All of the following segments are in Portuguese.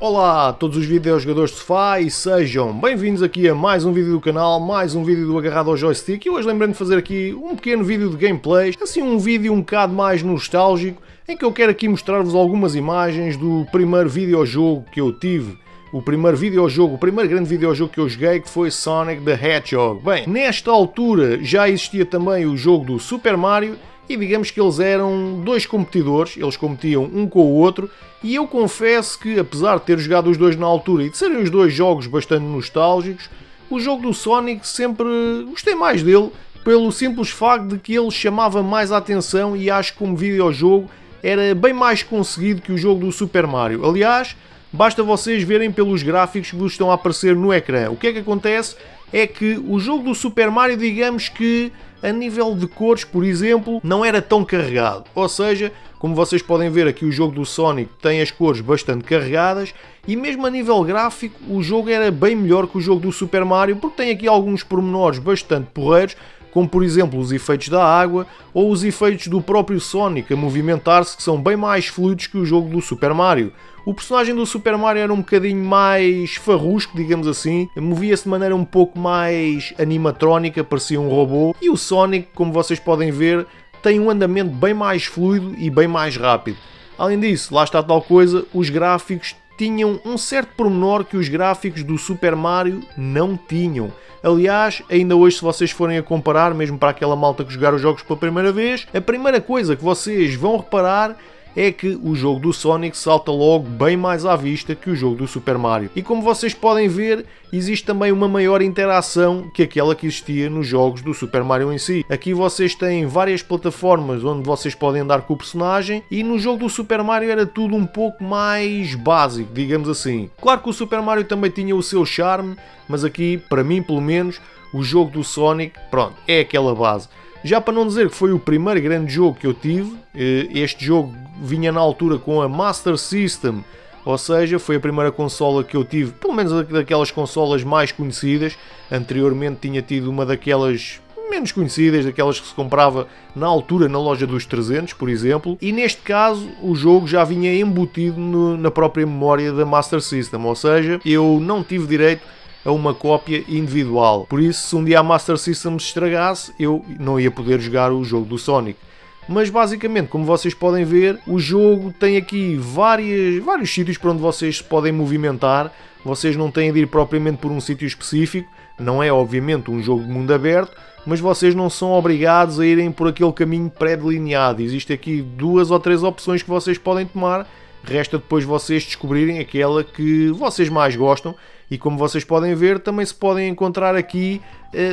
Olá a todos os videojogadores de sofá e sejam bem-vindos aqui a mais um vídeo do canal, mais um vídeo do Agarrado ao Joystick. E hoje lembrando de fazer aqui um pequeno vídeo de gameplay, assim um vídeo um bocado mais nostálgico, em que eu quero aqui mostrar-vos algumas imagens do primeiro videojogo que eu tive. O primeiro grande videojogo que eu joguei, que foi Sonic the Hedgehog. Bem, nesta altura já existia também o jogo do Super Mario, e digamos que eles eram dois competidores, eles competiam um com o outro, e eu confesso que, apesar de ter jogado os dois na altura e de serem os dois jogos bastante nostálgicos, o jogo do Sonic sempre gostei mais dele, pelo simples facto de que ele chamava mais a atenção e acho que como videojogo era bem mais conseguido que o jogo do Super Mario. Aliás, basta vocês verem pelos gráficos que vos estão a aparecer no ecrã. O que é que acontece é que o jogo do Super Mario, digamos que a nível de cores, por exemplo, não era tão carregado. Ou seja, como vocês podem ver aqui, o jogo do Sonic tem as cores bastante carregadas e mesmo a nível gráfico o jogo era bem melhor que o jogo do Super Mario, porque tem aqui alguns pormenores bastante porreiros, como por exemplo os efeitos da água ou os efeitos do próprio Sonic a movimentar-se, que são bem mais fluidos que o jogo do Super Mario. O personagem do Super Mario era um bocadinho mais farrusco, digamos assim, movia-se de maneira um pouco mais animatrónica, parecia um robô, e o Sonic, como vocês podem ver, tem um andamento bem mais fluido e bem mais rápido. Além disso, lá está tal coisa, os gráficos tinham um certo pormenor que os gráficos do Super Mario não tinham. Aliás, ainda hoje, se vocês forem a comparar, mesmo para aquela malta que jogar os jogos pela primeira vez, a primeira coisa que vocês vão reparar é que o jogo do Sonic salta logo bem mais à vista que o jogo do Super Mario. E como vocês podem ver, existe também uma maior interação que aquela que existia nos jogos do Super Mario em si. Aqui vocês têm várias plataformas onde vocês podem andar com o personagem, e no jogo do Super Mario era tudo um pouco mais básico, digamos assim. Claro que o Super Mario também tinha o seu charme, mas aqui, para mim pelo menos, o jogo do Sonic, pronto, é aquela base. Já para não dizer que foi o primeiro grande jogo que eu tive, este jogo vinha na altura com a Master System, ou seja, foi a primeira consola que eu tive, pelo menos daquelas consolas mais conhecidas. Anteriormente tinha tido uma daquelas menos conhecidas, daquelas que se comprava na altura na loja dos 300, por exemplo, e neste caso o jogo já vinha embutido na própria memória da Master System, ou seja, eu não tive direito a uma cópia individual. Por isso, se um dia a Master System se estragasse, eu não ia poder jogar o jogo do Sonic. Mas basicamente, como vocês podem ver, o jogo tem aqui vários sítios para onde vocês se podem movimentar. Vocês não têm de ir propriamente por um sítio específico, não é obviamente um jogo de mundo aberto, mas vocês não são obrigados a irem por aquele caminho pré-delineado. Existem aqui 2 ou 3 opções que vocês podem tomar, resta depois vocês descobrirem aquela que vocês mais gostam. E como vocês podem ver, também se podem encontrar aqui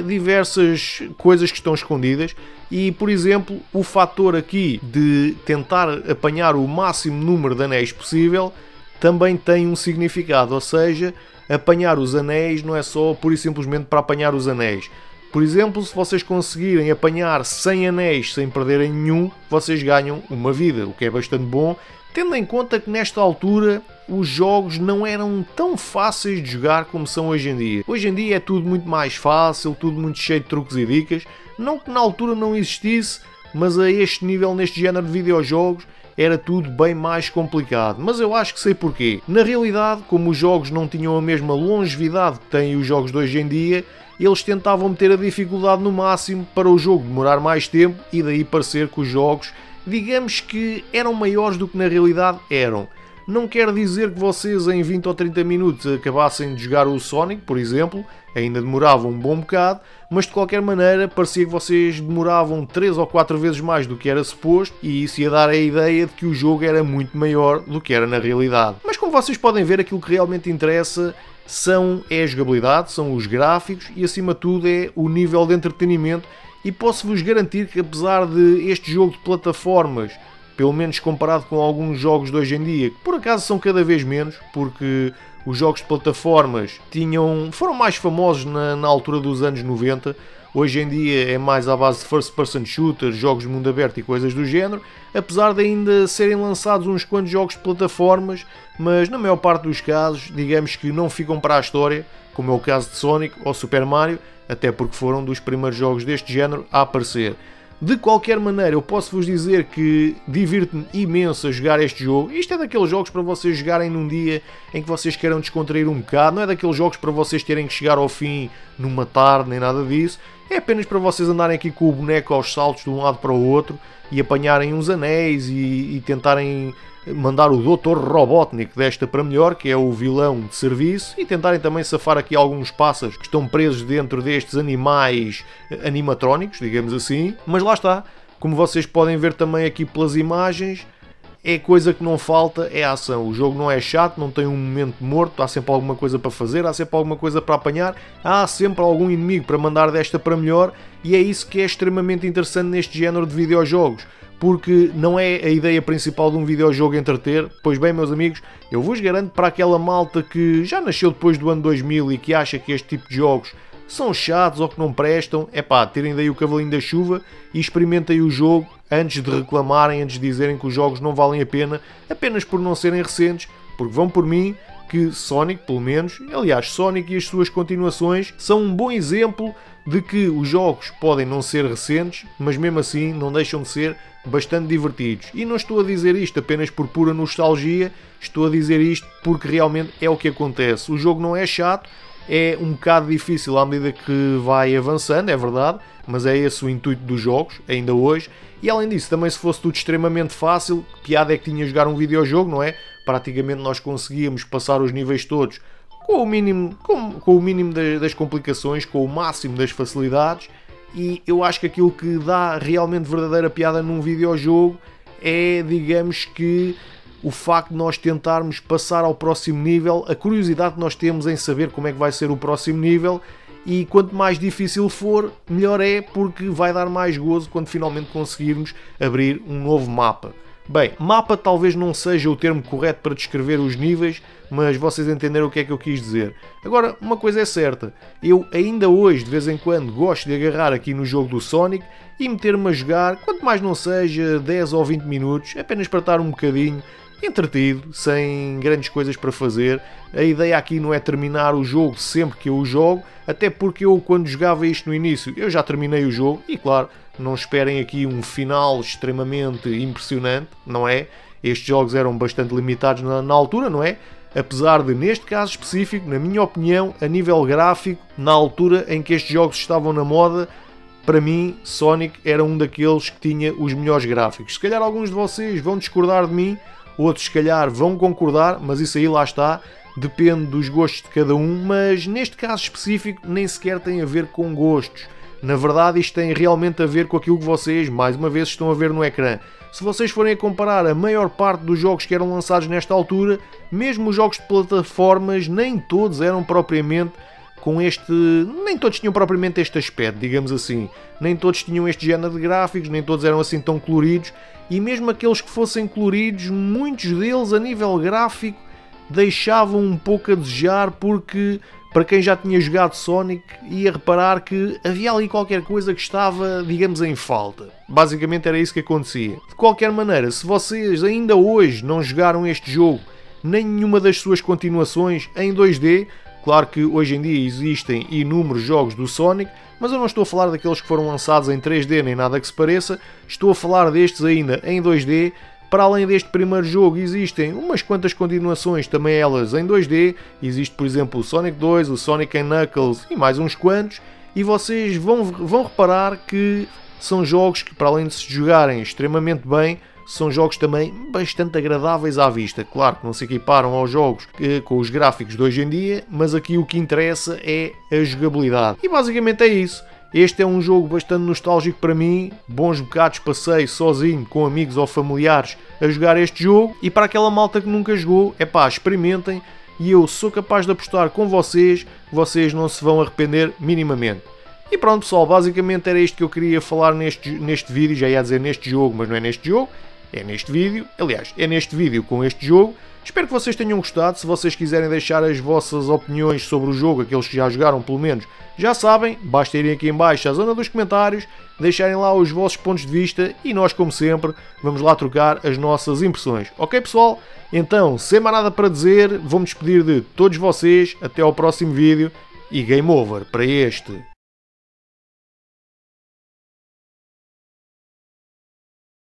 diversas coisas que estão escondidas. E, por exemplo, o fator aqui de tentar apanhar o máximo número de anéis possível também tem um significado. Ou seja, apanhar os anéis não é só pura e simplesmente para apanhar os anéis. Por exemplo, se vocês conseguirem apanhar 100 anéis sem perderem nenhum, vocês ganham uma vida, o que é bastante bom, tendo em conta que nesta altura os jogos não eram tão fáceis de jogar como são hoje em dia. Hoje em dia é tudo muito mais fácil, tudo muito cheio de truques e dicas. Não que na altura não existisse, mas a este nível, neste género de videojogos, era tudo bem mais complicado. Mas eu acho que sei porquê. Na realidade, como os jogos não tinham a mesma longevidade que têm os jogos de hoje em dia, eles tentavam meter a dificuldade no máximo para o jogo demorar mais tempo e daí parecer que os jogos, digamos que eram maiores do que na realidade eram. Não quer dizer que vocês em 20 ou 30 minutos acabassem de jogar o Sonic, por exemplo, ainda demoravam um bom bocado, mas de qualquer maneira parecia que vocês demoravam 3 ou 4 vezes mais do que era suposto, e isso ia dar a ideia de que o jogo era muito maior do que era na realidade. Mas como vocês podem ver, aquilo que realmente interessa é a jogabilidade, são os gráficos e acima de tudo é o nível de entretenimento. E posso-vos garantir que, apesar de este jogo de plataformas, pelo menos comparado com alguns jogos de hoje em dia, que por acaso são cada vez menos, porque os jogos de plataformas foram mais famosos na altura dos anos 90, hoje em dia é mais à base de first person shooter, jogos de mundo aberto e coisas do género, apesar de ainda serem lançados uns quantos jogos de plataformas, mas na maior parte dos casos, digamos que não ficam para a história, como é o caso de Sonic ou Super Mario, até porque foram dos primeiros jogos deste género a aparecer. De qualquer maneira, eu posso vos dizer que divirto-me imenso a jogar este jogo. Isto é daqueles jogos para vocês jogarem num dia em que vocês queiram descontrair um bocado. Não é daqueles jogos para vocês terem que chegar ao fim numa tarde, nem nada disso. É apenas para vocês andarem aqui com o boneco aos saltos de um lado para o outro e apanharem uns anéis e tentarem mandar o Dr. Robotnik desta para melhor, que é o vilão de serviço, e tentarem também safar aqui alguns pássaros que estão presos dentro destes animais animatrónicos, digamos assim. Mas lá está, como vocês podem ver também aqui pelas imagens, é coisa que não falta, é a ação. O jogo não é chato, não tem um momento morto, há sempre alguma coisa para fazer, há sempre alguma coisa para apanhar, há sempre algum inimigo para mandar desta para melhor, e é isso que é extremamente interessante neste género de videojogos. Porque não é a ideia principal de um videojogo entreter. Pois bem, meus amigos, eu vos garanto, para aquela malta que já nasceu depois do ano 2000 e que acha que este tipo de jogos são chatos ou que não prestam, é pá, tirem daí o cavalinho da chuva e experimentem o jogo antes de reclamarem, antes de dizerem que os jogos não valem a pena, apenas por não serem recentes, porque vão por mim que Sonic, pelo menos, aliás, Sonic e as suas continuações são um bom exemplo de que os jogos podem não ser recentes, mas mesmo assim não deixam de ser bastante divertidos. E não estou a dizer isto apenas por pura nostalgia, estou a dizer isto porque realmente é o que acontece. O jogo não é chato, é um bocado difícil à medida que vai avançando, é verdade, mas é esse o intuito dos jogos, ainda hoje. E além disso, também se fosse tudo extremamente fácil, que piada é que tinha jogar um videojogo, não é? Praticamente nós conseguíamos passar os níveis todos com o mínimo, das complicações, com o máximo das facilidades. E eu acho que aquilo que dá realmente verdadeira piada num videojogo é, digamos que, o facto de nós tentarmos passar ao próximo nível, a curiosidade que nós temos em saber como é que vai ser o próximo nível, e quanto mais difícil for, melhor é, porque vai dar mais gozo quando finalmente conseguirmos abrir um novo mapa. Bem, mapa talvez não seja o termo correto para descrever os níveis, mas vocês entenderam o que é que eu quis dizer. Agora, uma coisa é certa, eu ainda hoje, de vez em quando, gosto de agarrar aqui no jogo do Sonic e meter-me a jogar, quanto mais não seja 10 ou 20 minutos, apenas para estar um bocadinho entretido, sem grandes coisas para fazer. A ideia aqui não é terminar o jogo sempre que eu o jogo, até porque eu, quando jogava isto no início, eu já terminei o jogo, e claro, não esperem aqui um final extremamente impressionante, não é? Estes jogos eram bastante limitados na altura, não é? Apesar de, neste caso específico, na minha opinião, a nível gráfico, na altura em que estes jogos estavam na moda, para mim, Sonic era um daqueles que tinha os melhores gráficos. Se calhar alguns de vocês vão discordar de mim, outros se calhar vão concordar, mas isso aí lá está, depende dos gostos de cada um, mas neste caso específico nem sequer tem a ver com gostos. Na verdade, isto tem realmente a ver com aquilo que vocês, mais uma vez, estão a ver no ecrã. Se vocês forem a comparar a maior parte dos jogos que eram lançados nesta altura, mesmo os jogos de plataformas, nem todos eram propriamente com este... nem todos tinham propriamente este aspecto, digamos assim. Nem todos tinham este género de gráficos, nem todos eram assim tão coloridos, e mesmo aqueles que fossem coloridos, muitos deles a nível gráfico deixavam um pouco a desejar, porque para quem já tinha jogado Sonic ia reparar que havia ali qualquer coisa que estava, digamos, em falta. Basicamente era isso que acontecia. De qualquer maneira, se vocês ainda hoje não jogaram este jogo, nem nenhuma das suas continuações em 2D, claro que hoje em dia existem inúmeros jogos do Sonic, mas eu não estou a falar daqueles que foram lançados em 3D nem nada que se pareça, estou a falar destes ainda em 2D. Para além deste primeiro jogo existem umas quantas continuações, também elas em 2D, existe por exemplo o Sonic 2, o Sonic & Knuckles e mais uns quantos, e vocês vão reparar que são jogos que, para além de se jogarem extremamente bem, são jogos também bastante agradáveis à vista. Claro que não se equiparam aos jogos com os gráficos de hoje em dia, mas aqui o que interessa é a jogabilidade. E basicamente é isso. Este é um jogo bastante nostálgico para mim, bons bocados passei sozinho, com amigos ou familiares, a jogar este jogo, e para aquela malta que nunca jogou, é pá, experimentem, e eu sou capaz de apostar com vocês não se vão arrepender minimamente. E pronto pessoal, basicamente era isto que eu queria falar neste vídeo, já ia dizer neste jogo, mas não é neste jogo, é neste vídeo, aliás, é neste vídeo com este jogo. Espero que vocês tenham gostado. Se vocês quiserem deixar as vossas opiniões sobre o jogo, aqueles que já jogaram pelo menos, já sabem, basta irem aqui em baixo à zona dos comentários, deixarem lá os vossos pontos de vista e nós, como sempre, vamos lá trocar as nossas impressões. Ok pessoal? Então, sem mais nada para dizer, vou-me despedir de todos vocês, até ao próximo vídeo e game over para este.